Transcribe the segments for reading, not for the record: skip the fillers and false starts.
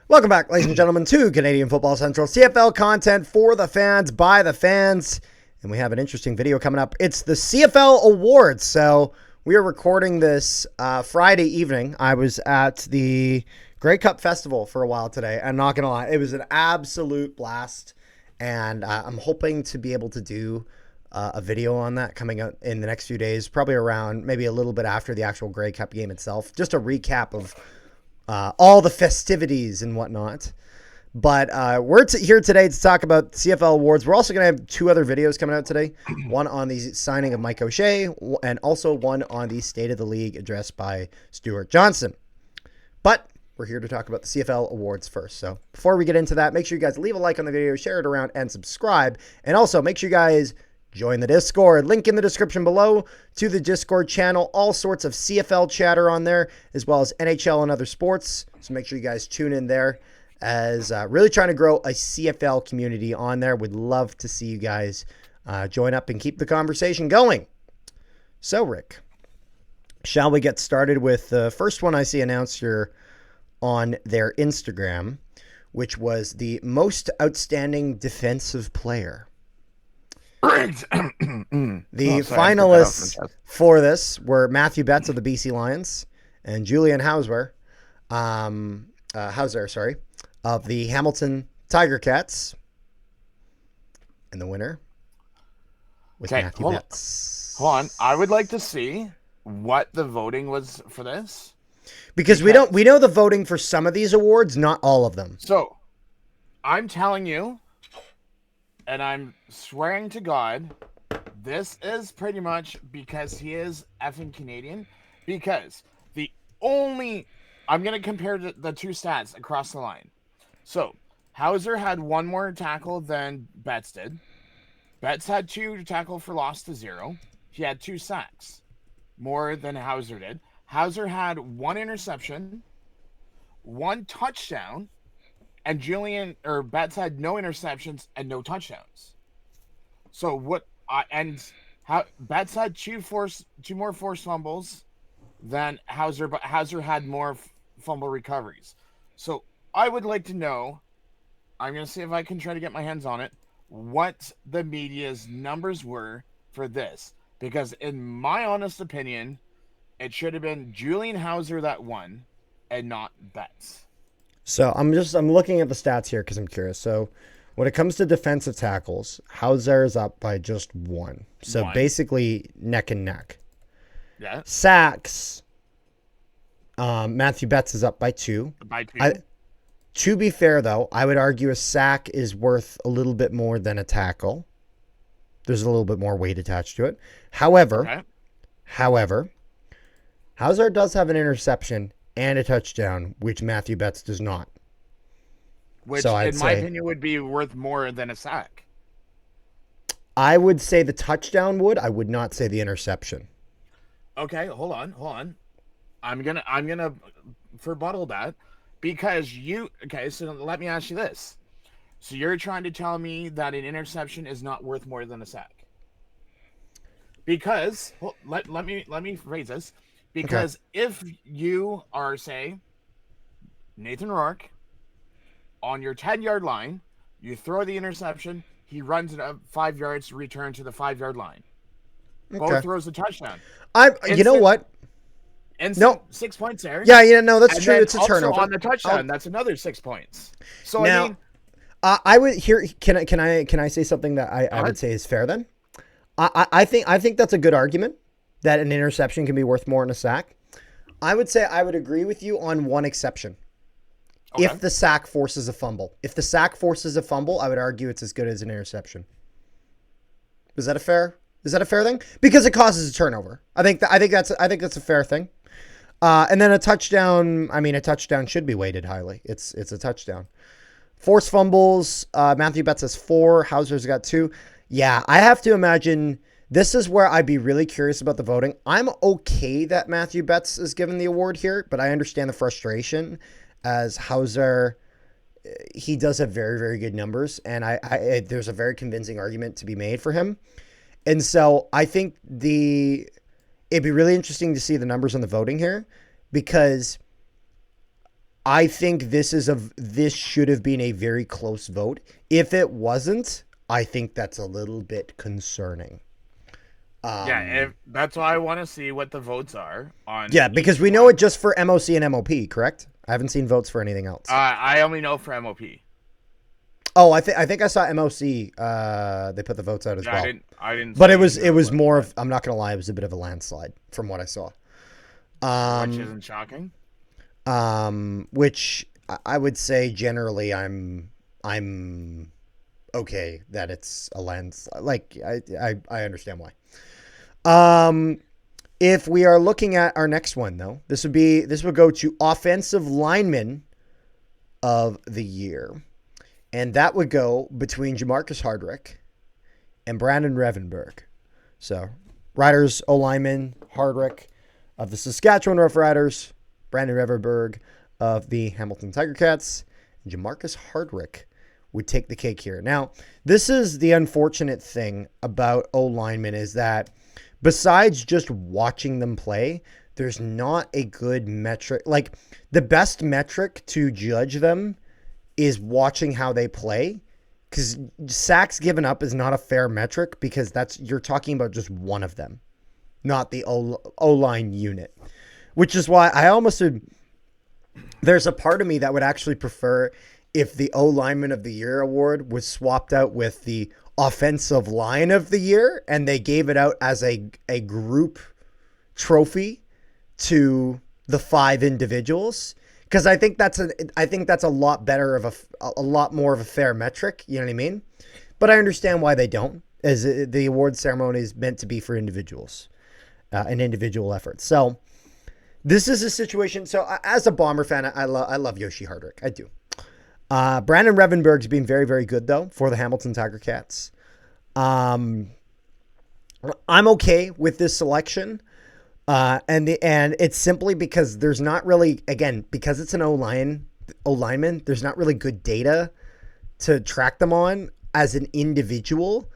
Welcome back, ladies and gentlemen, to Canadian Football Central. CFL content for the fans, by the fans. And we have an interesting video coming up. It's the CFL Awards. So we are recording this Friday evening. I was at the Grey Cup Festival for a while today. I'm not going to lie. It was an absolute blast. And I'm hoping to be able to do a video on that coming out in the next few days. Probably around maybe a little bit after the actual Grey Cup game itself. Just a recap of all the festivities and whatnot. But we're here today to talk about CFL Awards. We're also going to have two other videos coming out today. One on the signing of Mike O'Shea and also one on the State of the League address by Stuart Johnson. But we're here to talk about the CFL Awards first. So before we get into that, make sure you guys leave a like on the video, share it around, and subscribe. And also make sure you guys join the Discord. Link in the description below to the Discord channel. All sorts of CFL chatter on there, as well as NHL and other sports. So make sure you guys tune in there, as really trying to grow a CFL community on there. Would love to see you guys join up and keep the conversation going. So, Rick, shall we get started with the first one I see announced here on their Instagram, which was the most outstanding defensive player. The finalists for this were Matthew Betts of the BC Lions and Julian Hauser, of the Hamilton Tiger Cats. And the winner was Matthew Betts. Hold on. I would like to see what the voting was for this. Because we know the voting for some of these awards, not all of them. So, I'm telling you, and I'm swearing to God, this is pretty much because he is effing Canadian. Because I'm going to compare the two stats across the line. So, Hauser had one more tackle than Betts did. Betts had 2 tackle for loss to 0. He had 2 sacks, more than Hauser did. Hauser had 1 interception, 1 touchdown, and Betts had no interceptions and no touchdowns. So Betts had 2 more forced fumbles than Hauser, but Hauser had more fumble recoveries. So I would like to know, I'm going to see if I can try to get my hands on it, what the media's numbers were for this. Because in my honest opinion, it should have been Julian Hauser that won and not Betts. So I'm looking at the stats here because I'm curious. So when it comes to defensive tackles, Hauser is up by just 1. So basically neck and neck. Yeah. Sacks, Matthew Betts is up by 2. By 2. To be fair, though, I would argue a sack is worth a little bit more than a tackle. There's a little bit more weight attached to it. However, Hauser does have an interception and a touchdown, which Matthew Betts does not. Which, in my opinion, would be worth more than a sack. I would say the touchdown would. I would not say the interception. Okay, hold on. I'm gonna rebuttal that because so let me ask you this. So you're trying to tell me that an interception is not worth more than a sack? Because let me phrase this. Because if you are, say, Nathan Rourke, on your 10-yard line, you throw the interception, he runs it up 5 yards to return to the 5-yard line. Both throws a touchdown. You know what? And 6 points there. Yeah, no, that's true. It's a turnover. On the touchdown, that's another 6 points. So now, I would here. Can I say something that I would say is fair then? I think that's a good argument that an interception can be worth more than a sack. I would say I would agree with you on one exception. Okay. If the sack forces a fumble. If the sack forces a fumble, I would argue it's as good as an interception. Is that a fair thing? Because it causes a turnover. I think that's a fair thing. And then a touchdown, a touchdown should be weighted highly. It's a touchdown. Forced fumbles, Matthew Betts has 4, Hauser's got 2. Yeah, I have to imagine this is where I'd be really curious about the voting. I'm okay that Matthew Betts is given the award here, but I understand the frustration as Hauser, he does have very, very good numbers, and I there's a very convincing argument to be made for him. And so I think it'd be really interesting to see the numbers on the voting here, because I think this should have been a very close vote. If it wasn't, I think that's a little bit concerning. That's why I want to see what the votes are on. Yeah, because we know it just for MOC and MOP, correct? I haven't seen votes for anything else. I only know for MOP. Oh, I think I saw MOC. They put the votes out as well. I didn't. But it was more of. I'm not gonna lie, it was a bit of a landslide from what I saw. Which isn't shocking. Which I would say generally I'm okay that it's a landslide. Like I understand why. If we are looking at our next one though, this would go to offensive lineman of the year. And that would go between Jamarcus Hardrick and Brandon Revenberg. So, Riders O-lineman Hardrick of the Saskatchewan Roughriders, Brandon Revenberg of the Hamilton Tiger Cats, and Jamarcus Hardrick would take the cake here. Now, this is the unfortunate thing about O-linemen, is that besides just watching them play, there's not a good metric. Like, the best metric to judge them is watching how they play, because sacks given up is not a fair metric, because you're talking about just one of them, not the O-line unit, which is why I almost would, there's a part of me that would actually prefer if the O-lineman of the year award was swapped out with the offensive line of the year and they gave it out as a group trophy to the 5 individuals. Because I think that's a lot better of a lot more of a fair metric. You know what I mean? But I understand why they don't, as the award ceremony is meant to be for individuals, an individual effort. So this is a situation. So as a Bomber fan, I love Yoshi Hardrick. I do. Brandon Revenberg's been very, very good though for the Hamilton Tiger Cats. I'm okay with this selection. And it's simply because there's not really, again, because it's an O-lineman, there's not really good data to track them on as an individual.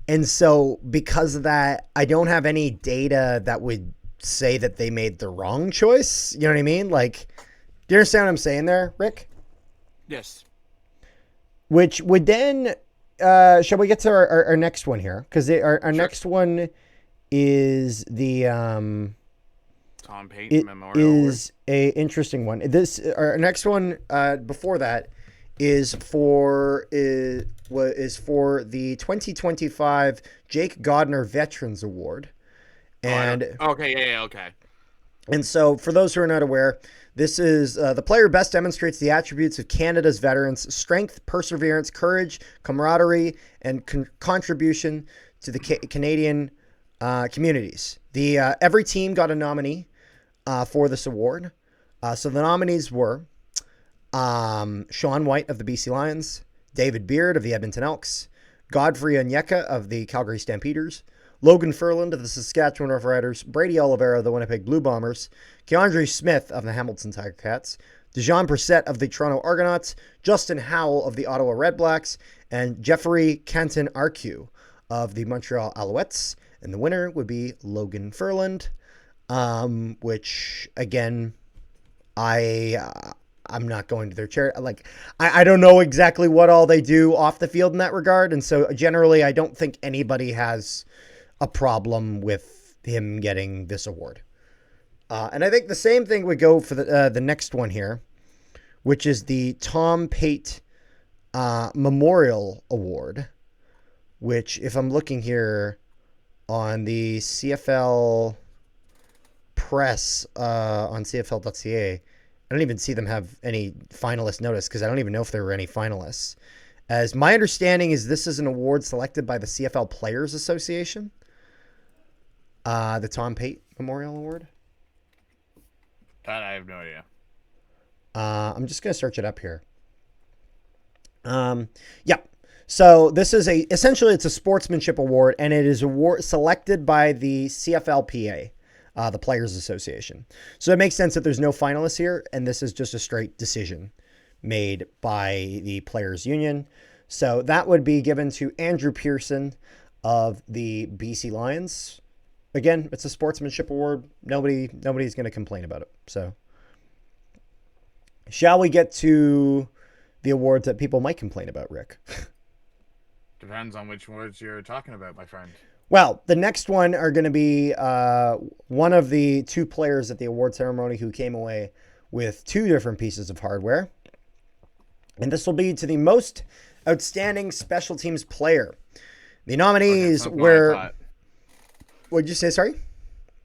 And so because of that, I don't have any data that would say that they made the wrong choice. You know what I mean? Like, do you understand what I'm saying there, Rick? Yes. Which would then, shall we get to our next one here? Because our next one is the Tom Payton Memorial is a interesting one. Our next one before that is for the 2025 Jake Godner Veterans Award. And okay. And so for those who are not aware, this is the player best demonstrates the attributes of Canada's veterans: strength, perseverance, courage, camaraderie, and contribution to the Canadian communities. Every team got a nominee for this award. So the nominees were Sean White of the BC Lions, David Beard of the Edmonton Elks, Godfrey Onyeka of the Calgary Stampeders, Logan Furland of the Saskatchewan Roughriders, Brady Oliveira of the Winnipeg Blue Bombers, Keandre Smith of the Hamilton Tiger Cats, Dejon Brissett of the Toronto Argonauts, Justin Howell of the Ottawa Red Blacks, and Jeffrey Canton-Arcu of the Montreal Alouettes. And the winner would be Logan Furland, which, again, I'm not going to their charity. Like, I don't know exactly what all they do off the field in that regard. And so generally, I don't think anybody has a problem with him getting this award. And I think the same thing would go for the next one here, which is the Tom Pate Memorial Award, which, if I'm looking here on the CFL press on CFL.ca, I don't even see them have any finalist notice, because I don't even know if there were any finalists. As my understanding is, this is an award selected by the CFL Players Association, the Tom Pate Memorial Award. That I have no idea. I'm just going to search it up here. Yeah. So this is essentially it's a sportsmanship award, and it is selected by the CFLPA, the Players Association. So it makes sense that there's no finalists here, and this is just a straight decision made by the Players Union. So that would be given to Andrew Pearson of the BC Lions, again, it's a sportsmanship award. Nobody's going to complain about it. So, shall we get to the awards that people might complain about, Rick? Depends on which words you're talking about, my friend. Well, the next one are going to be one of the two players at the award ceremony who came away with two different pieces of hardware. And this will be to the most outstanding special teams player. The nominees were... What'd you say, sorry?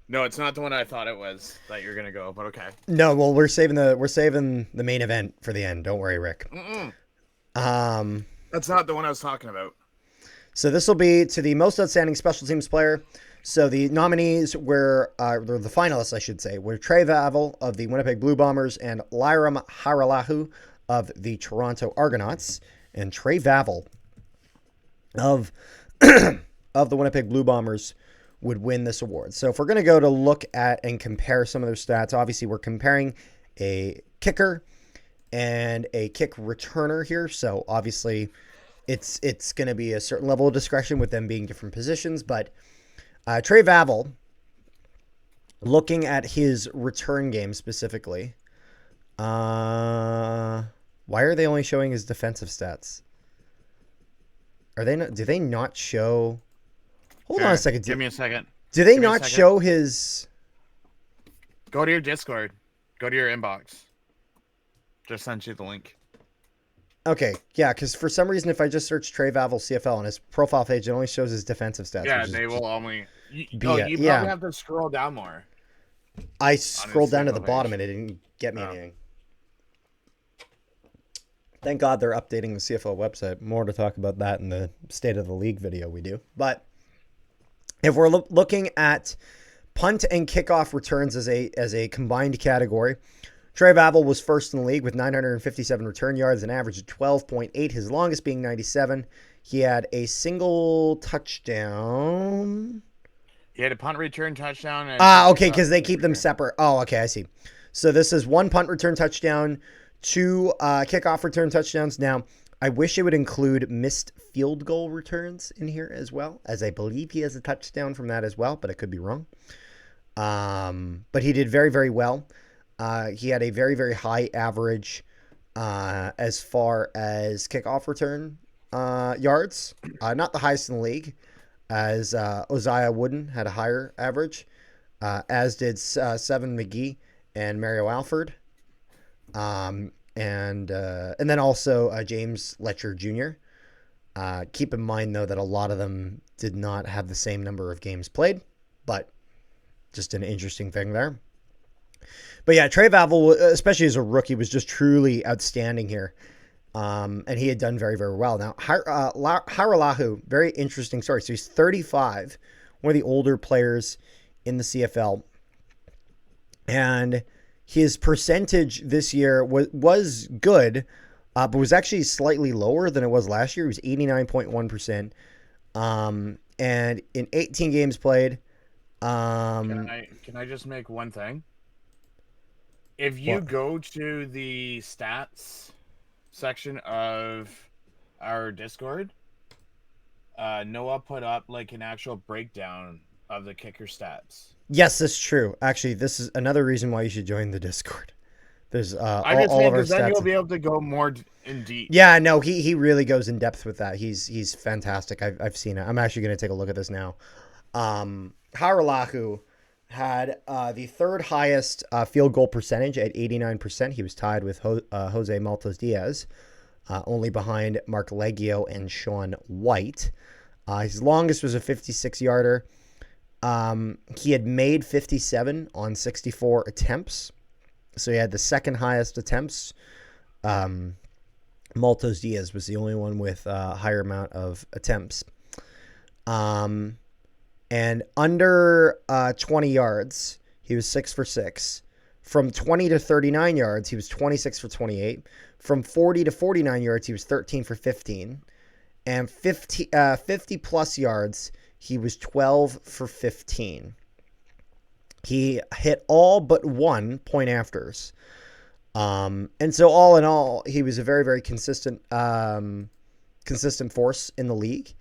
No, it's not the one I thought it was that you're gonna go, but okay. No, well, we're saving the main event for the end. Don't worry, Rick. That's not the one I was talking about. So this will be to the most outstanding special teams player. So the nominees were, the finalists, I should say, were Trey Vavel of the Winnipeg Blue Bombers and Lyram Haralahu of the Toronto Argonauts. And Trey Vavel of of the Winnipeg Blue Bombers would win this award. So if we're going to go to look at and compare some of their stats, obviously we're comparing a kicker and a kick returner here. So obviously it's going to be a certain level of discretion with them being different positions. But Trey Vavel, looking at his return game specifically, why are they only showing his defensive stats? Are they not? Do they not show? Hold on a second. Give me a second. Do they not show his? Go to your Discord. Go to your inbox. Just sent you the link. Okay, yeah, because for some reason, if I just search Trey Vavel CFL on his profile page, it only shows his defensive stats. Yeah, they will only. You probably have to scroll down more. I scrolled down to the bottom and it didn't get me anything. Thank God they're updating the CFL website. More to talk about that in the State of the League video we do. But if we're looking at punt and kickoff returns as a combined category, Trey Vavel was first in the league with 957 return yards, an average of 12.8, his longest being 97. He had a single touchdown. He had a punt return touchdown. Okay, because they keep them separate. Oh, okay, I see. So this is one punt return touchdown, two kickoff return touchdowns. Now, I wish it would include missed field goal returns in here as well, as I believe he has a touchdown from that as well, but I could be wrong. But he did very, very well. He had a very, very high average as far as kickoff return yards. Not the highest in the league, as Uzziah Wooden had a higher average, as did Seven McGee and Mario Alford. And then also James Letcher Jr. Keep in mind, though, that a lot of them did not have the same number of games played, but just an interesting thing there. But yeah, Trey Vavel, especially as a rookie, was just truly outstanding here. And he had done very, very well. Now, Haralahu, very interesting story. So he's 35, one of the older players in the CFL. And his percentage this year was good, but was actually slightly lower than it was last year. It was 89.1%. And in 18 games played. Can I just make one thing? If you go to the stats section of our Discord, Noah put up like an actual breakdown of the kicker stats. Yes, that's true. Actually, this is another reason why you should join the Discord. There's all of our stats. Then you'll be able to go more in deep. Yeah, no, he really goes in depth with that. He's fantastic. I've seen it. I'm actually going to take a look at this now. Haralahu had the third highest field goal percentage at 89%. He was tied with Jose Maltos Diaz, only behind Mark Leggio and Sean White. His longest was a 56-yarder. He had made 57 on 64 attempts. So he had the second highest attempts. Maltos Diaz was the only one with a higher amount of attempts. And under 20 yards, he was 6 for 6. From 20 to 39 yards, he was 26 for 28. From 40 to 49 yards, he was 13 for 15. And 50 plus yards, he was 12 for 15. He hit all but one point afters. And so all in all, he was a very, very consistent force in the league.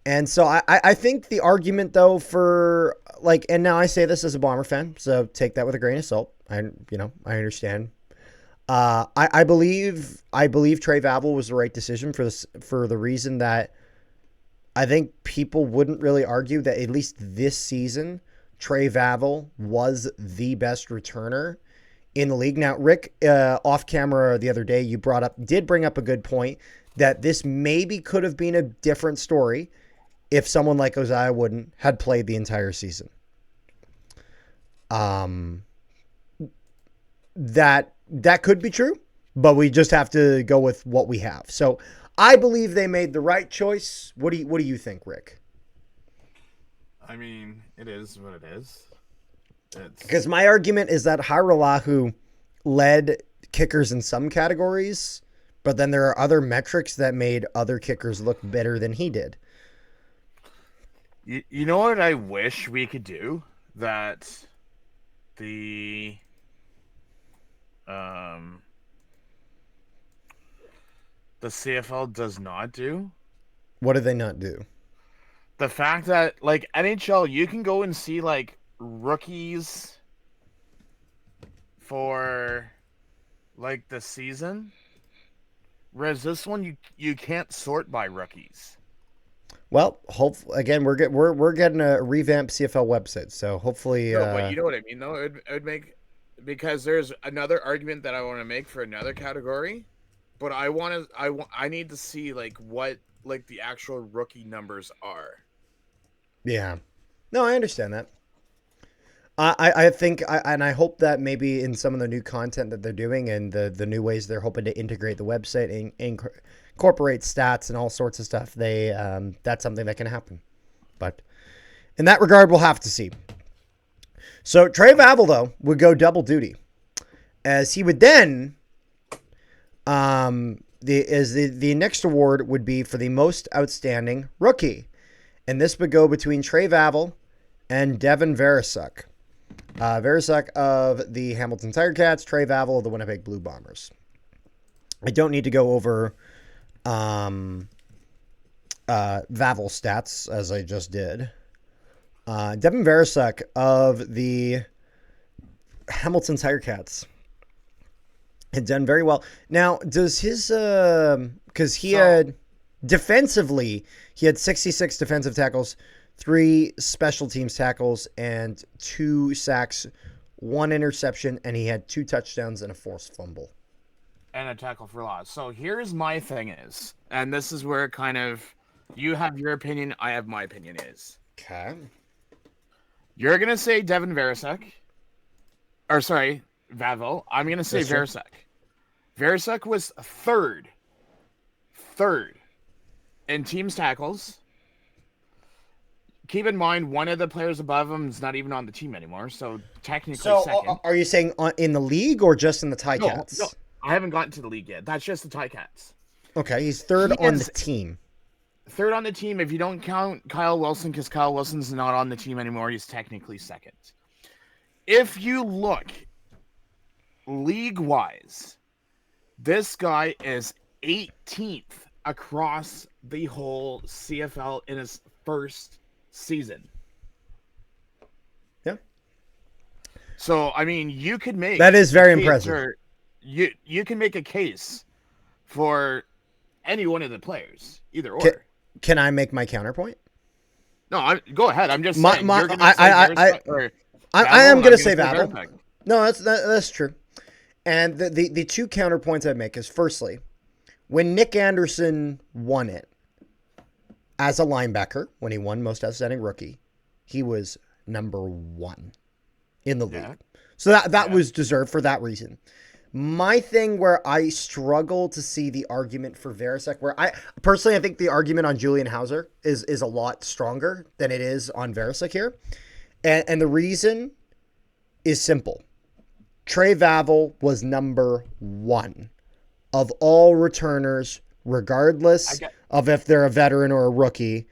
And so I think the argument though for like, and now I say this as a Bomber fan, so take that with a grain of salt. I understand. I believe Trey Vavel was the right decision for this, for the reason that I think people wouldn't really argue that at least this season Trey Vavel was the best returner in the league. Now, Rick, off camera the other day, you did bring up a good point that this maybe could have been a different story if someone like Uzziah Wooden had played the entire season. That could be true, but we just have to go with what we have. So I believe they made the right choice. What do you think, Rick? I mean, it is what it is. Because my argument is that Haralahu led kickers in some categories, but then there are other metrics that made other kickers look better than he did. You know what I wish we could do that the CFL does not do? What do they not do? The fact that, like, NHL, you can go and see, like, rookies for, like, the season, whereas this one you can't sort by rookies. Well, hopefully, again, we're getting a revamped CFL website, so hopefully. No, but you know what I mean, though. It would make, because there's another argument that I want to make for another category, but I need to see like what like the actual rookie numbers are. Yeah, no, I understand that. I think, and I hope that maybe in some of the new content that they're doing and the new ways they're hoping to integrate the website and incorporate stats and all sorts of stuff, that's something that can happen. But in that regard, we'll have to see. So Trey Vavel, though, would go double duty, as he would then, the next award would be for the most outstanding rookie, and this would go between Trey Vavel and Devin Veresuk. Veresuk of the Hamilton Tiger Cats, Trey Vavel of the Winnipeg Blue Bombers. I don't need to go over Vavel stats as I just did. Devin Veresuk of the Hamilton Tiger Cats had done very well. Now, does his because he had defensively, he had 66 defensive tackles, 3 special teams tackles, and 2 sacks, 1 interception, and he had 2 touchdowns and a forced fumble. And a tackle for loss. So here's my thing is, and this is where kind of you have your opinion, I have my opinion is. Okay. You're going to say Devin Veresuk. Or sorry, Vavel. I'm going to say Veresuk. Veresuk was third in teams tackles. Keep in mind, one of the players above him is not even on the team anymore, so technically second. Are you saying in the league or just in the Ticats? No, I haven't gotten to the league yet. That's just the Ticats. Okay, he's third on the team. Third on the team, if you don't count Kyle Wilson, because Kyle Wilson's not on the team anymore, he's technically second. If you look league-wise, this guy is 18th across the whole CFL in his first season. Yeah. So, I mean, you could make... That is very impressive. You can make a case for any one of the players, either or. Can I make my counterpoint? No, go ahead. I'm just saying. I am going to say Vavel. No, that's true. And the 2 counterpoints I make is, firstly, when Nick Anderson won it as a linebacker, when he won Most Outstanding Rookie, he was number 1 in the league. Yeah. So that was deserved for that reason. My thing where I struggle to see the argument for Veresuk, where I think the argument on Julian Hauser is a lot stronger than it is on Veresuk here. And the reason is simple. Trey Vavel was number 1 of all returners, regardless of if they're a veteran or a rookie.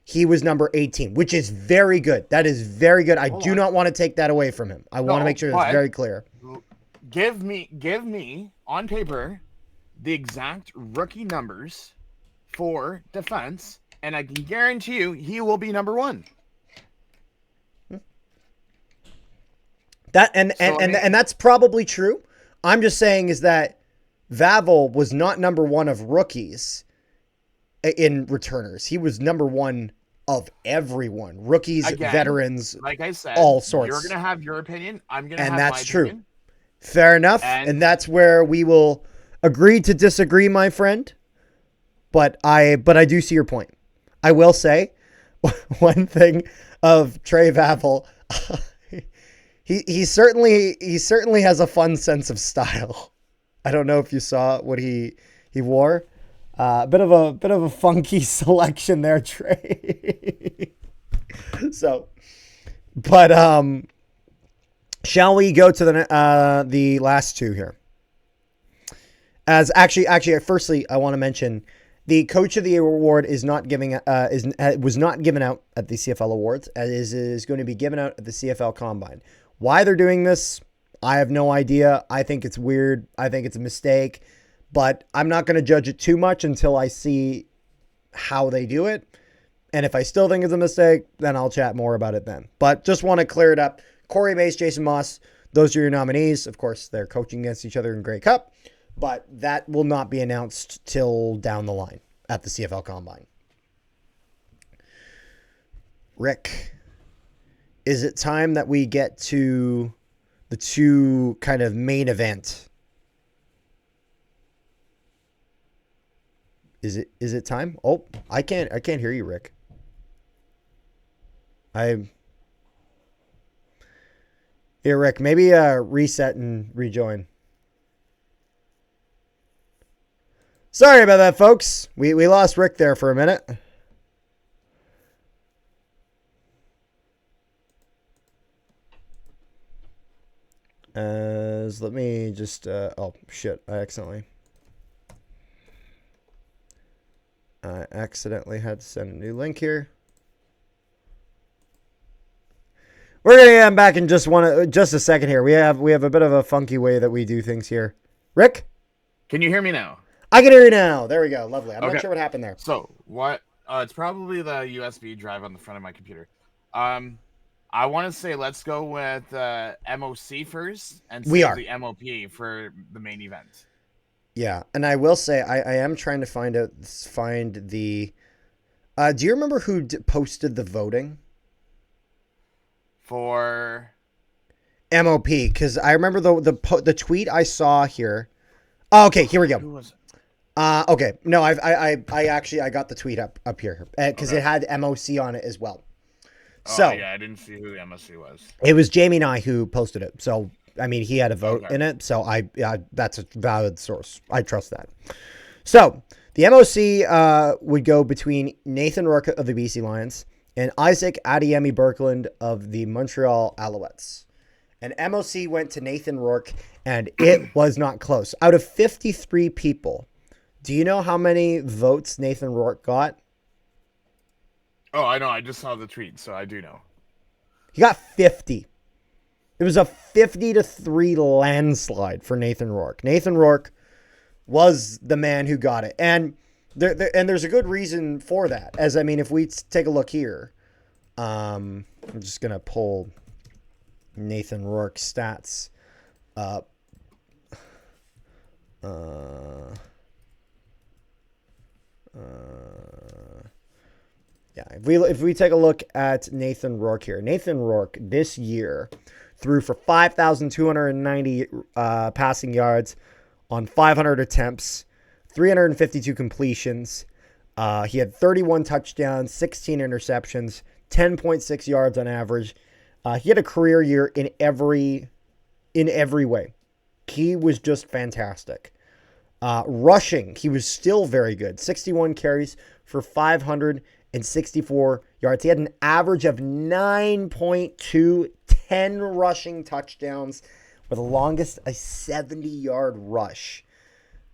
He was number 18, which is very good. That is very good. I do not want to take that away from him. I want to make sure that's very clear. Give me on paper the exact rookie numbers for defense and I can guarantee you he will be number one. That and that's probably true. I'm just saying is that Vavel was not number one of rookies in returners. He was number one of everyone. Rookies, Again, veterans, like I said, all sorts. You're going to have your opinion. I'm going to have that's my true. opinion. Fair enough. And that's where we will agree to disagree, my friend. But I do see your point. I will say one thing of Trey Vavel. He certainly has a fun sense of style. I don't know if you saw what he wore. Bit of a funky selection there, Trey. So, but shall we go to the last two here? As actually, firstly, I want to mention the Coach of the Year award was not given out at the CFL Awards, as is going to be given out at the CFL Combine. Why they're doing this, I have no idea. I think it's weird. I think it's a mistake, but I'm not going to judge it too much until I see how they do it. And if I still think it's a mistake, then I'll chat more about it then. But just want to clear it up. Corey Mace, Jason Moss, those are your nominees. Of course, they're coaching against each other in Grey Cup, but that will not be announced till down the line at the CFL Combine. Rick, is it time that we get to the two kind of main event? Is it time? Oh, I can't hear you, Rick. Here, Rick, maybe reset and rejoin. Sorry about that, folks. We lost Rick there for a minute. Let me just oh shit, I accidentally had to send a new link here. We're gonna get back in just a second here. We have a bit of a funky way that we do things here. Rick, can you hear me now? I can hear you now. There we go. Lovely. I'm not sure what happened there. So what? It's probably the USB drive on the front of my computer. I want to say let's go with MOC first and save the MOP for the main event. Yeah, and I will say I am trying to find the. Do you remember who posted the voting for MOP? Because I remember the tweet I saw here. Oh, okay, here we go. Who was it? Okay, no, I actually got the tweet up here because it had MOC on it as well. So yeah, I didn't see who the MOC was. It was Jamie and I who posted it. So I mean, he had a vote in it. So that's a valid source. I trust that. So the MOC would go between Nathan Rourke of the BC Lions and Isaac Adeyemi Birkeland of the Montreal Alouettes. And MOC went to Nathan Rourke, and it was not close. Out of 53 people, do you know how many votes Nathan Rourke got? Oh, I know. I just saw the tweet, so I do know. He got 50. It was a 50-3 landslide for Nathan Rourke. Nathan Rourke was the man who got it. And there's a good reason for that. As I mean, if we take a look here, I'm just going to pull Nathan Rourke's stats up. Yeah, if we take a look at Nathan Rourke here, Nathan Rourke this year threw for 5,290 passing yards on 500 attempts, 352 completions. He had 31 touchdowns, 16 interceptions, 10.6 yards on average. He had a career year in every way. He was just fantastic. Rushing, he was still very good. 61 carries for 564 yards. He had an average of 9.2, 10 rushing touchdowns, with the longest a 70-yard rush,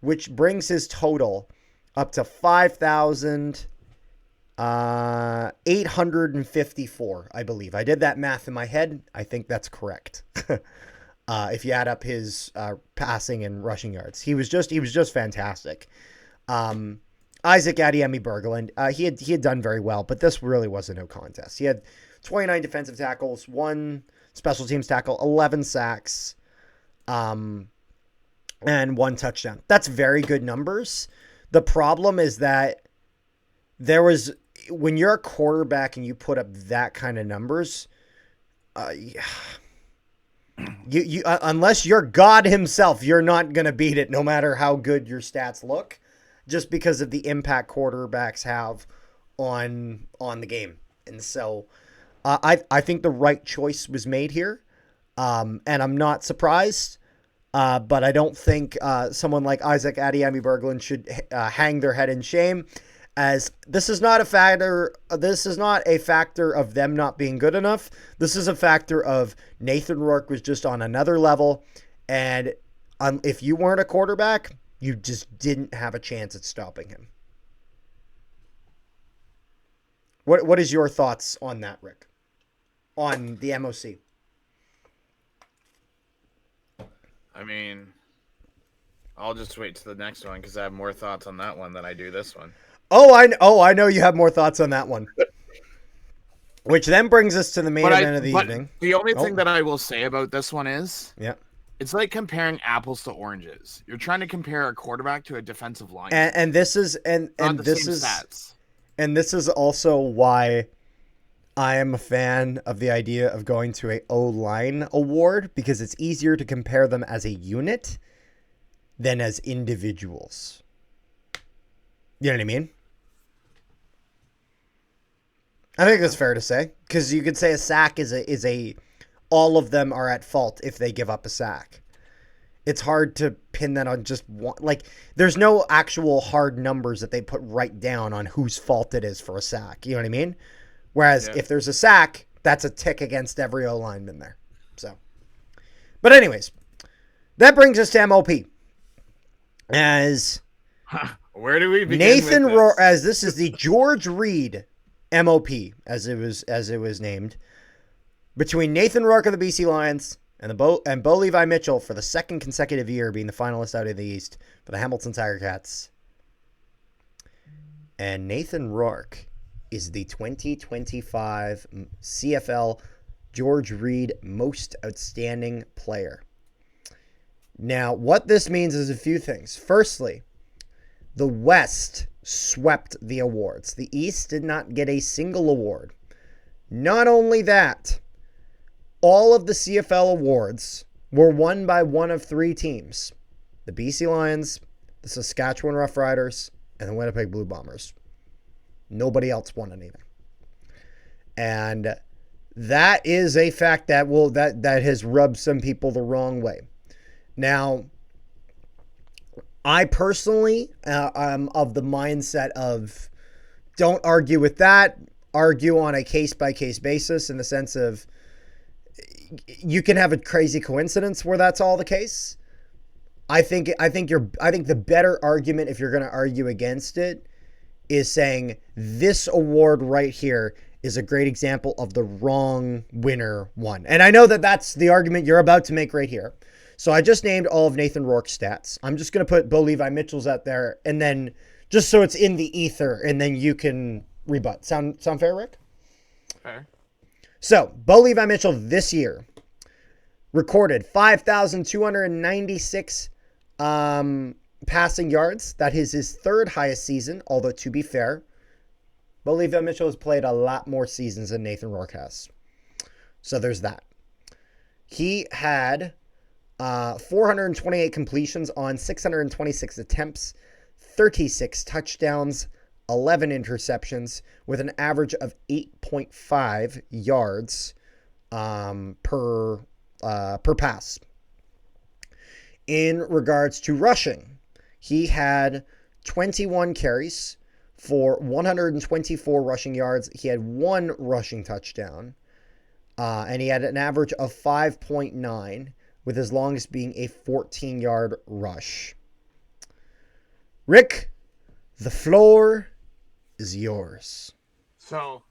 which brings his total up to 5,854, I believe. I did that math in my head. I think that's correct. If you add up his passing and rushing yards, he was just fantastic. Isaac Adiemi-Berglund, he had done very well, but this really was a no contest. He had 29 defensive tackles, 1 special teams tackle, 11 sacks, and 1 touchdown. That's very good numbers. The problem is that when you're a quarterback and you put up that kind of numbers, you unless you're God himself, you're not going to beat it no matter how good your stats look, just because of the impact quarterbacks have on the game. And so I think the right choice was made here, and I'm not surprised, but I don't think someone like Isaac Adiemi-Berglund should hang their head in shame, as this is not a factor. This is not a factor of them not being good enough. This is a factor of Nathan Rourke was just on another level, and if you weren't a quarterback, you just didn't have a chance at stopping him. What is your thoughts on that, Rick? On the MOC? I mean, I'll just wait to the next one because I have more thoughts on that one than I do this one. I know you have more thoughts on that one. Which then brings us to the main event of the evening. The only thing that I will say about this one is, yeah, it's like comparing apples to oranges. You're trying to compare a quarterback to a defensive line, and this is stats. And this is also why I am a fan of the idea of going to a O-line award, because it's easier to compare them as a unit than as individuals. You know what I mean? I think that's fair to say, because you could say a sack is a all of them are at fault if they give up a sack. It's hard to pin that on just one. Like, there's no actual hard numbers that they put right down on whose fault it is for a sack. You know what I mean? Whereas if there's a sack, that's a tick against every O lineman there. So, but anyways, that brings us to MOP. As where do we begin? Nathan Rourke, as this is the George Reed MOP, as it was named, between Nathan Rourke of the BC Lions and Bo Levi Mitchell for the second consecutive year being the finalist out of the East for the Hamilton Tiger Cats. And Nathan Rourke is the 2025 CFL George Reed Most Outstanding Player. Now, what this means is a few things. Firstly, the West swept the awards. The East did not get a single award. Not only that, all of the CFL awards were won by one of 3 teams: the BC Lions, the Saskatchewan Roughriders, and the Winnipeg Blue Bombers. Nobody else won anything. And that is a fact that has rubbed some people the wrong way. Now, I personally am of the mindset of don't argue with that. Argue on a case-by-case basis, in the sense of you can have a crazy coincidence where that's all the case. I think the better argument, if you're going to argue against it, is saying this award right here is a great example of the wrong winner won. And I know that that's the argument you're about to make right here. So I just named all of Nathan Rourke's stats. I'm just going to put Bo Levi Mitchell's out there, and then just so it's in the ether, and then you can rebut. Sound fair, Rick? Fair. So, Bo Levi Mitchell this year recorded 5,296 passing yards. That is his 3rd highest season, although to be fair, Bo Levi Mitchell has played a lot more seasons than Nathan Rourke has. So there's that. He had 428 completions on 626 attempts, 36 touchdowns, 11 interceptions, with an average of 8.5 yards per pass. In regards to rushing, he had 21 carries for 124 rushing yards. He had 1 rushing touchdown, and he had an average of 5.9, with his longest being a 14-yard rush. Rick, the floor is yours. So,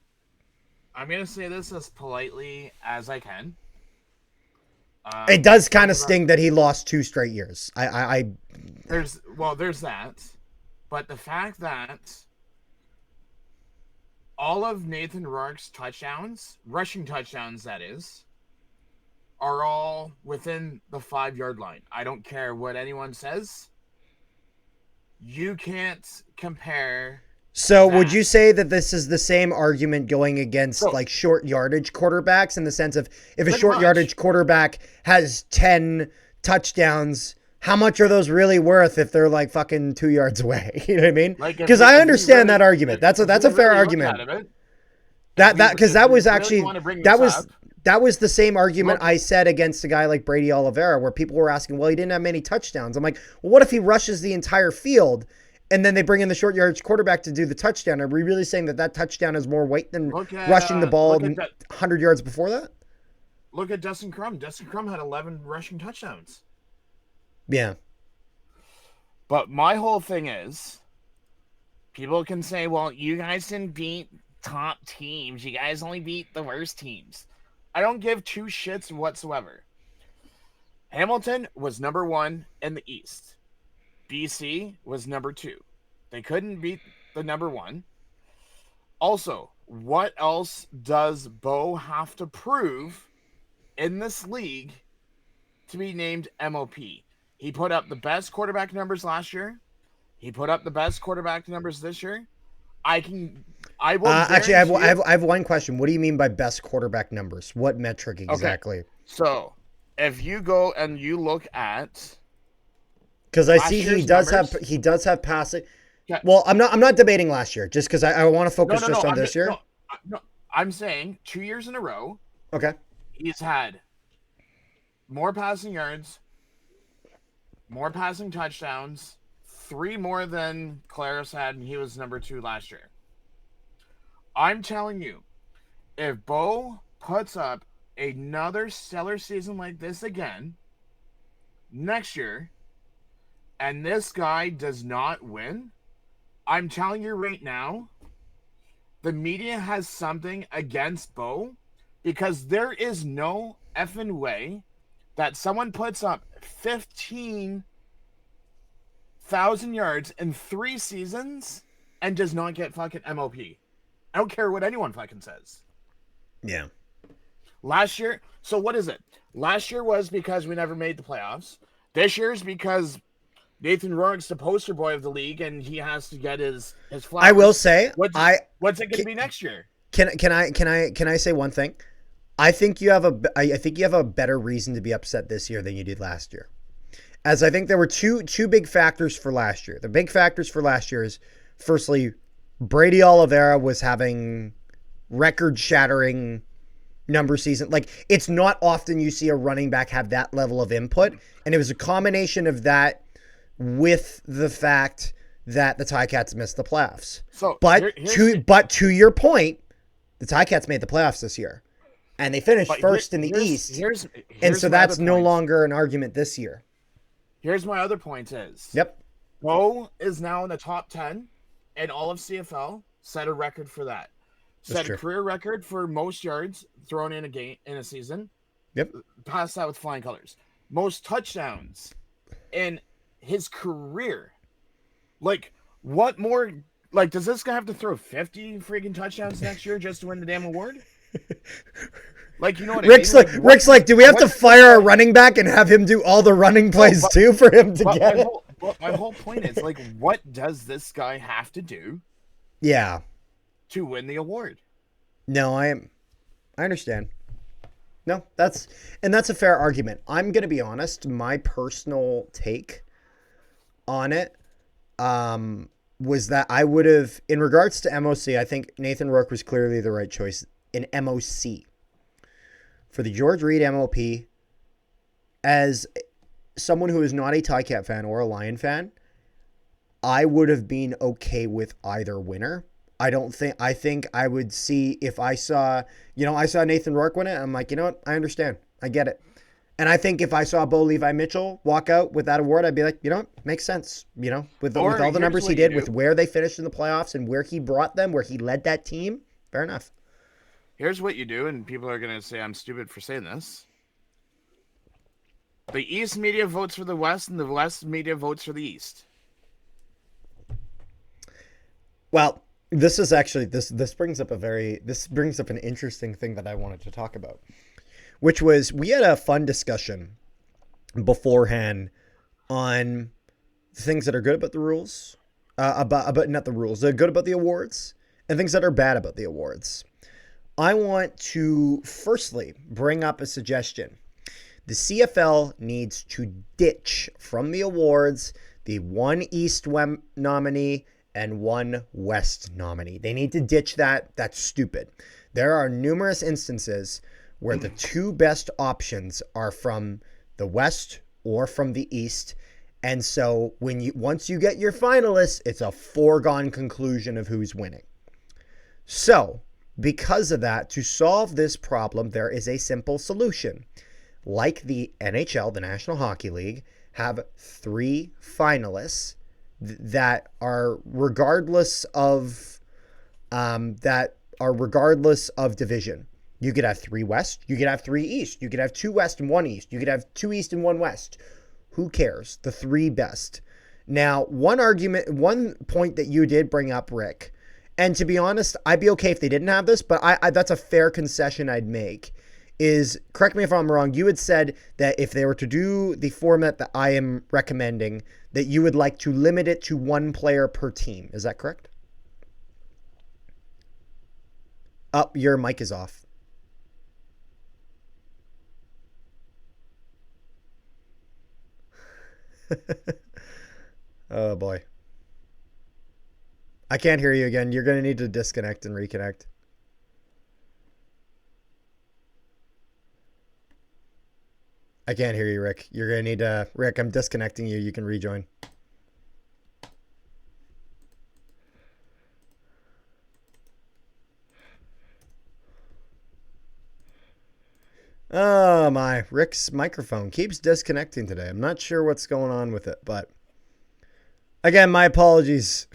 I'm going to say this as politely as I can. It does kind of sting that he lost 2 straight years. There's that. But the fact that all of Nathan Rourke's touchdowns, rushing touchdowns, that is, are all within the 5-yard line. I don't care what anyone says. You can't compare. So that. would you say that this is the same argument going against like short yardage quarterbacks, in the sense of if a short yardage quarterback has 10 touchdowns, how much are those really worth if they're like fucking 2 yards away? You know what I mean? Because I understand that argument. That's a fair argument. Because that was actually that was the same argument I said against a guy like Brady Oliveira, where people were asking, well, he didn't have many touchdowns. I'm like, well, what if he rushes the entire field and then they bring in the short yardage quarterback to do the touchdown? Are we really saying that touchdown has more weight than rushing the ball 100 yards before that? Look at Dustin Crum. Dustin Crum had 11 rushing touchdowns. Yeah. But my whole thing is, people can say, well, you guys didn't beat top teams. You guys only beat the worst teams. I don't give two shits whatsoever. Hamilton was number 1 in the East. BC was number 2. They couldn't beat the number 1. Also, what else does Bo have to prove in this league to be named MOP? He put up the best quarterback numbers last year. He put up the best quarterback numbers this year. I will actually, I have one question. What do you mean by best quarterback numbers? What metric exactly? Okay. So, if you go and you look at, because I see he does have passing. Yeah. Well, I'm not debating last year, just because I want to focus on this year. No, I'm saying 2 years in a row. Okay. He's had more passing yards, more passing touchdowns, 3 more than Claris had, and he was number 2 last year. I'm telling you, if Bo puts up another stellar season like this again next year, and this guy does not win, I'm telling you right now, the media has something against Bo, because there is no effing way that someone puts up 15,000 yards in 3 seasons and does not get fucking MOP. I don't care what anyone fucking says. Yeah. Last year, so what is it? Last year was because we never made the playoffs. This year's because Nathan Rourke's the poster boy of the league, and he has to get his flowers. I will say, what's it going to be next year? Can I say one thing? I think you have a better reason to be upset this year than you did last year. As I think there were two big factors for last year. The big factors for last year is, firstly, Brady Oliveira was having record-shattering number season. Like, it's not often you see a running back have that level of input, and it was a combination of that with the fact that the Ticats missed the playoffs. But to your point, the Ticats made the playoffs this year, and they finished first in the East. And so that's no longer an argument this year. Here's my other point is, yep, Bo is now in the top 10 in all of CFL, set a record for that. Set a career record for most yards thrown in a game in a season. Yep. Passed that with flying colors. Most touchdowns in his career. Like, what more? Like, does this guy have to throw 50 freaking touchdowns next year just to win the damn award? Like, you know what I mean? Rick's like, do we have to fire a running back and have him do all the running plays too for him to get it? My whole point is, like, what does this guy have to do? Yeah. To win the award? No, I understand. No, that's a fair argument. I'm going to be honest. My personal take on it was that I would have, in regards to MOC, I think Nathan Rourke was clearly the right choice in MOC. For the George Reed MOP, as someone who is not a Ticat fan or a Lion fan, I would have been okay with either winner. I think I would see, if I saw Nathan Rourke win it, I'm like, you know what? I understand. I get it. And I think if I saw Bo Levi Mitchell walk out with that award, I'd be like, you know what? Makes sense. You know, with all the numbers he did, with where they finished in the playoffs and where he brought them, where he led that team. Fair enough. Here's what you do, and people are going to say I'm stupid for saying this. The East media votes for the West, and the West media votes for the East. Well, this is actually this brings up an interesting thing that I wanted to talk about, which was we had a fun discussion beforehand on things that are good about the rules, about not the rules, that are good about the awards, and things that are bad about the awards. I want to firstly bring up a suggestion. The CFL needs to ditch from the awards the one East nominee and one West nominee. They need to ditch that. That's stupid. There are numerous instances where the two best options are from the West or from the East. And so once you get your finalists, it's a foregone conclusion of who's winning. So, because of that, to solve this problem, there is a simple solution. Like the NHL, the National Hockey League, have 3 finalists that are regardless of division. You could have 3 West, you could have 3 East, you could have 2 West and 1 East, you could have 2 East and 1 West. Who cares? The 3 best. Now, one point that you did bring up, Rick, and to be honest, I'd be okay if they didn't have this, but I that's a fair concession I'd make. Is, correct me if I'm wrong, you had said that if they were to do the format that I am recommending, that you would like to limit it to 1 player per team. Is that correct? Oh, your mic is off. Oh boy. I can't hear you again. You're going to need to disconnect and reconnect. I can't hear you, Rick. You're going to need to... Rick, I'm disconnecting you. You can rejoin. Oh, my. Rick's microphone keeps disconnecting today. I'm not sure what's going on with it, but... Again, my apologies.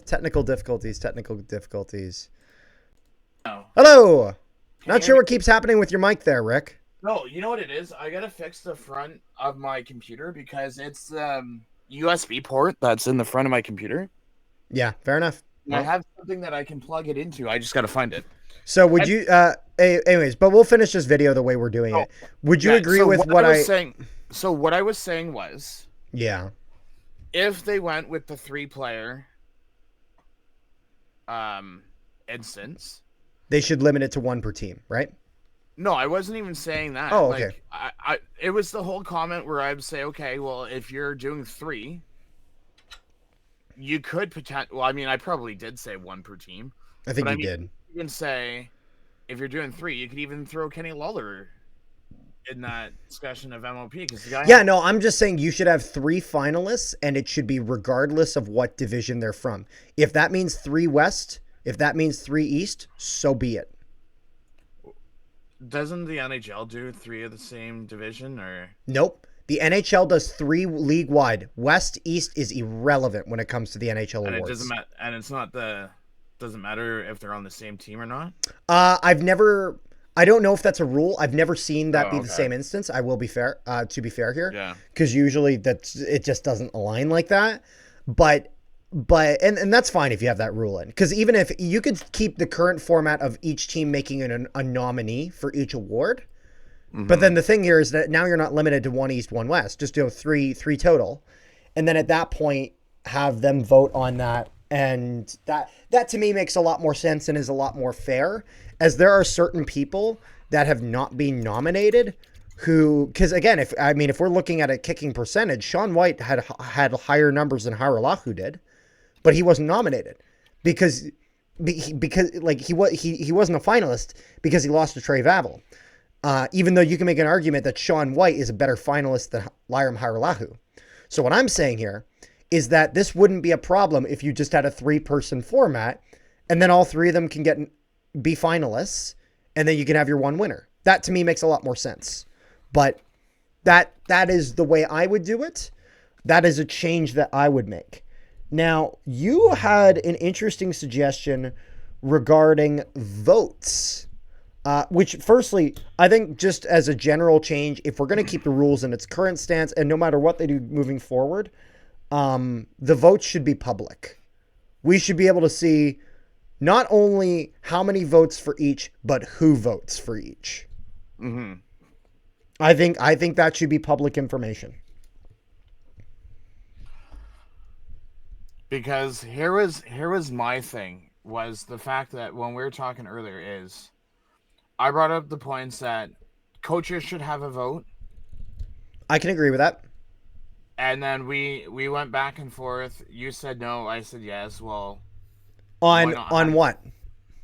Technical difficulties. Oh. Hello. Not sure what keeps happening with your mic there, Rick. No, you know what it is? I gotta fix the front of my computer because it's USB port that's in the front of my computer. Yeah, fair enough. I have something that I can plug it into. I just gotta find it. So would you anyways, but we'll finish this video the way we're doing it. Would you agree with what I was saying? So what I was saying was, yeah, if they went with the 3-player instance, they should limit it to 1 per team, right? No, I wasn't even saying that. Oh, okay. Like, it was the whole comment where I would say, okay, well, if you're doing 3, you could potentially. Well, I mean, I probably did say 1 per team. I think you did. You can say, if you're doing 3, you could even throw Kenny Lawler in that discussion of MOP because the guy. Yeah, no, I'm just saying you should have 3 finalists, and it should be regardless of what division they're from. If that means 3 West, if that means 3 East, so be it. Doesn't the NHL do 3 of the same division, or? Nope. The NHL does 3 league-wide. West, East is irrelevant when it comes to the NHL awards. And it doesn't matter. And it's not doesn't matter if they're on the same team or not. I don't know if that's a rule. I've never seen that be the same instance. I will be fair, to be fair here. Yeah. Because usually it just doesn't align like that. But that's fine if you have that rule in. Because even if you could keep the current format of each team making a nominee for each award. Mm-hmm. But then the thing here is that now you're not limited to 1 East, 1 West. Just do 3 total. And then at that point, have them vote on that. And that to me makes a lot more sense and is a lot more fair, as there are certain people that have not been nominated who, because again, if we're looking at a kicking percentage, Shaun White had higher numbers than Haralahu did, but he wasn't nominated because like he wasn't a finalist because he lost to Trey Vavel. Even though you can make an argument that Shaun White is a better finalist than Liram Haralahu. So what I'm saying here is that this wouldn't be a problem if you just had a 3-person format and then all 3 of them can be finalists and then you can have your 1 winner. That to me makes a lot more sense. But that is the way I would do it. That is a change that I would make. Now, you had an interesting suggestion regarding votes. Which, firstly, I think just as a general change, if we're going to keep the rules in its current stance, and no matter what they do moving forward, the votes should be public. We should be able to see not only how many votes for each, but who votes for each. Mm-hmm. I think that should be public information. Because here was my thing, was the fact that when we were talking earlier is I brought up the points that coaches should have a vote, I can agree with that. and then we went back and forth. You said no, I said yes. Well, why On not on have what?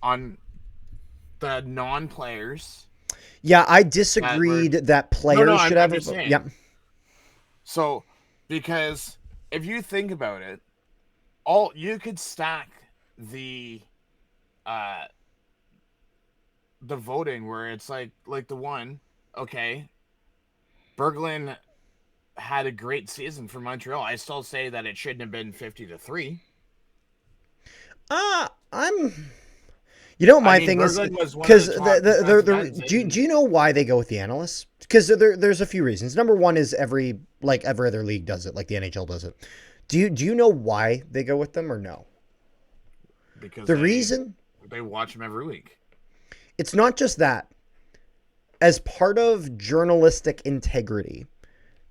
on the non-players Yeah, I that were disagreed that no, players I'm, should I'm have a just vote. saying. Yep. So because if you think about it, all you could stack the uh the voting where it's like the one, okay, Berglund had a great season for Montreal. I still say that it shouldn't have been 50-3. I'm. You know what my I mean, thing is, Berglund was one of because the top defensive ends do you know why they go with the analysts? Because there's a few reasons. Number one is every other league does it, like the NHL does it. Do you know why they go with them or no? because The reason they watch them every week. it's not just that. As part of journalistic integrity,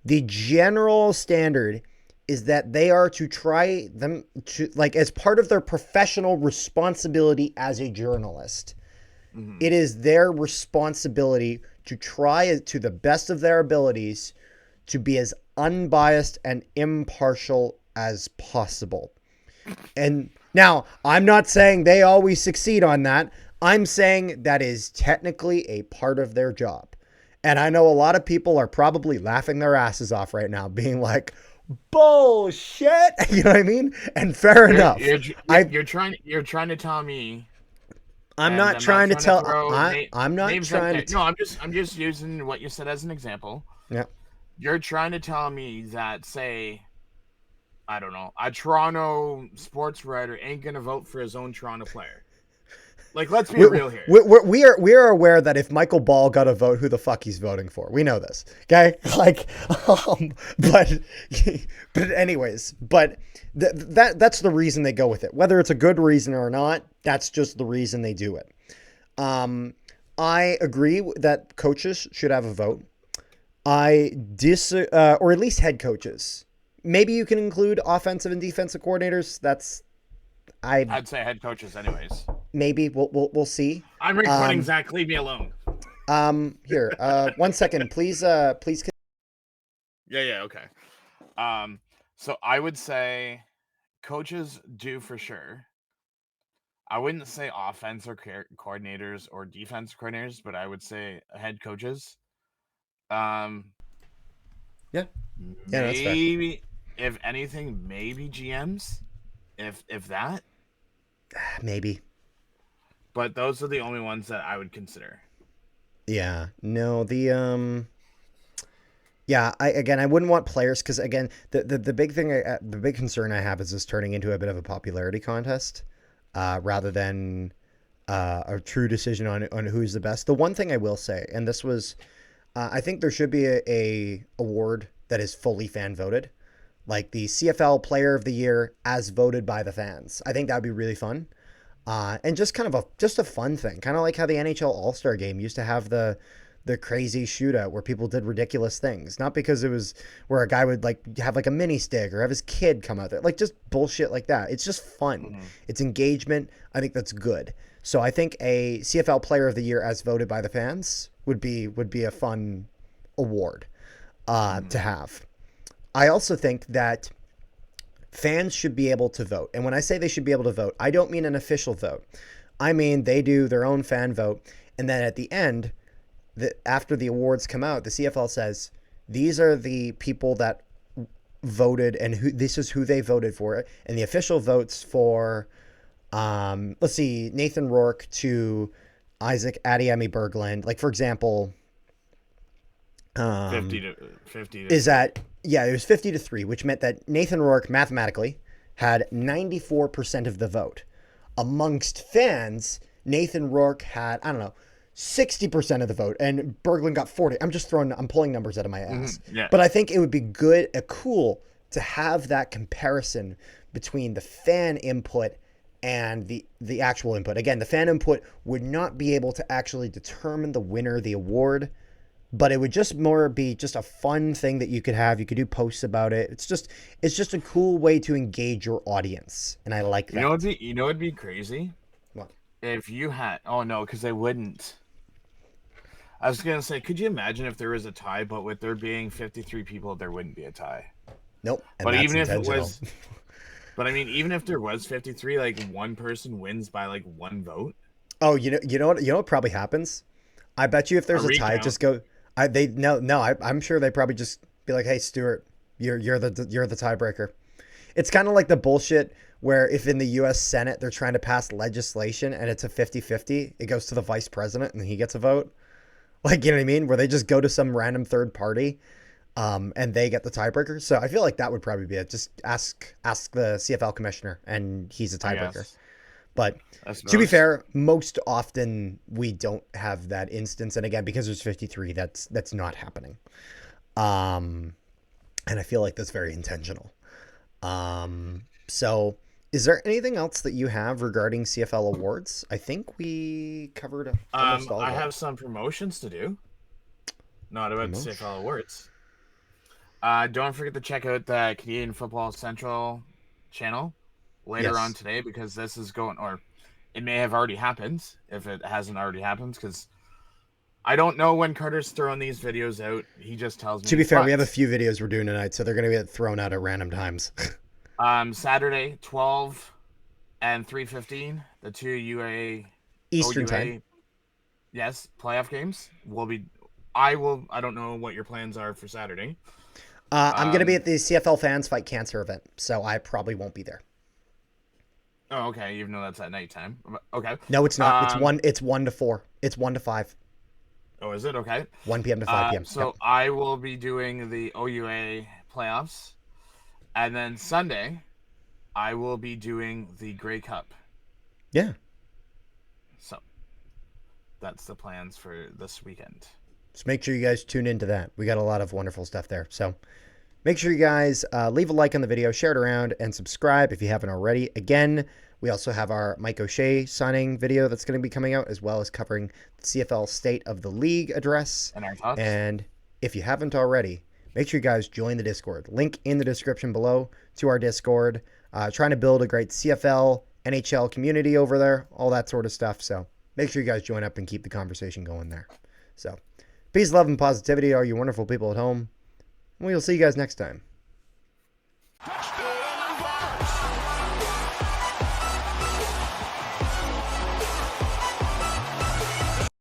the general standard is that they are to try them to, like, as part of their professional responsibility as a journalist. Mm-hmm. It is their responsibility to try to the best of their abilities to be as unbiased and impartial as possible. And now, I'm not saying they always succeed on that. I'm saying that is technically a part of their job. And I know a lot of people are probably laughing their asses off right now, being like, bullshit. You know what I mean? And fair enough. You're trying to tell me. I'm not trying to tell. I'm not names trying out to. there. No, I'm just using what you said as an example. Yeah. You're trying to tell me that, say, I don't know, a Toronto sports writer ain't gonna vote for his own Toronto player. Like, let's be real here. We are aware that if Michael Ball got a vote, who the fuck he's voting for. We know this, okay? Like, but anyways, that's the reason they go with it. Whether it's a good reason or not, that's just the reason they do it. I agree that coaches should have a vote. Or at least head coaches. Maybe you can include offensive and defensive coordinators. I'd say head coaches, anyways. Maybe we'll see. I'm recording, Zach. Leave me alone. Here, 1 second, please. Please. Yeah. Okay. So I would say coaches do for sure. I wouldn't say offense or coordinators or defense coordinators, but I would say head coaches. Yeah, that's fair. Maybe, if anything, maybe GMs, if that. Maybe. But those are the only ones that I would consider. Yeah. No. Yeah. I wouldn't want players because again, the big thing, the big concern I have is this turning into a bit of a popularity contest, rather than a true decision on who's the best. The one thing I will say, and this was, I think there should be a award that is fully fan voted, like the CFL Player of the Year as voted by the fans. I think that would be really fun. And just kind of a fun thing, kind of like how the NHL All-Star Game used to have the crazy shootout where people did ridiculous things, not because it was where a guy would like have like a mini stick or have his kid come out there, like just bullshit like that. It's just fun. Mm-hmm. It's engagement. I think that's good. So I think a CFL Player of the Year as voted by the fans would be a fun award to have. I also think that fans should be able to vote. And when I say they should be able to vote, I don't mean an official vote. I mean they do their own fan vote. And then at the end, after the awards come out, the CFL says, these are the people that voted and this is who they voted for. And the official votes for, let's see, Nathan Rourke to Isaac Adiemi Berglund. Like, for example, 50 to is that, yeah, it was 50-3, which meant that Nathan Rourke mathematically had 94% of the vote. Amongst fans, Nathan Rourke had, I don't know, 60% of the vote, and Berglund got 40. I'm pulling numbers out of my ass. Yeah. But I think it would be cool to have that comparison between the fan input and the actual input. Again, the fan input would not be able to actually determine the winner of the award, but it would just more be just a fun thing that you could have. You could do posts about it. It's just a cool way to engage your audience, and I like that. You know, it'd be crazy. What? If you had, oh no, because they wouldn't. I was gonna say, could you imagine if there was a tie, but with there being 53 people, there wouldn't be a tie. Nope. And but that's even intentional. if it was, but I mean, even if there was 53, like one person wins by like one vote. Oh, you know what probably happens? I bet you if there's a tie, just go. I'm sure they probably just be like, "Hey, Stuart, you're the tiebreaker." It's kind of like the bullshit where if in the U.S. Senate they're trying to pass legislation and it's a 50-50, it goes to the vice president and he gets a vote. Like, you know what I mean? Where they just go to some random third party, and they get the tiebreaker. So I feel like that would probably be it. Just ask the CFL commissioner, and he's a tiebreaker. But to be fair, most often we don't have that instance. And again, because there's 53, that's not happening. And I feel like that's very intentional. So is there anything else that you have regarding CFL awards? I think we covered almost all of it. I have some promotions to do. Not about the CFL awards. Don't forget to check out the Canadian Football Central channel later on today, because this is going, or it may have already happened if it hasn't already happened, because I don't know when Carter's throwing these videos out. He just tells me. To be fair, we have a few videos we're doing tonight, so they're going to get thrown out at random times. Saturday, 12 and 3:15, the two UA Eastern time. Yes, playoff games will be. I don't know what your plans are for Saturday. I'm going to be at the CFL Fans Fight Cancer event, so I probably won't be there. Oh, okay. Even though that's at nighttime. Okay. No, it's not. It's 1 to 4. It's 1 to 5. Oh, is it? Okay. 1 p.m. to 5 p.m. So yep. I will be doing the OUA playoffs. And then Sunday, I will be doing the Grey Cup. Yeah. So that's the plans for this weekend. So make sure you guys tune into that. We got a lot of wonderful stuff there. So make sure you guys leave a like on the video, share it around, and subscribe if you haven't already. Again, we also have our Mike O'Shea signing video that's going to be coming out, as well as covering the CFL State of the League address. And our thoughts. And if you haven't already, make sure you guys join the Discord. Link in the description below to our Discord. Trying to build a great CFL, NHL community over there, all that sort of stuff. So make sure you guys join up and keep the conversation going there. So peace, love, and positivity, all you wonderful people at home. We'll see you guys next time.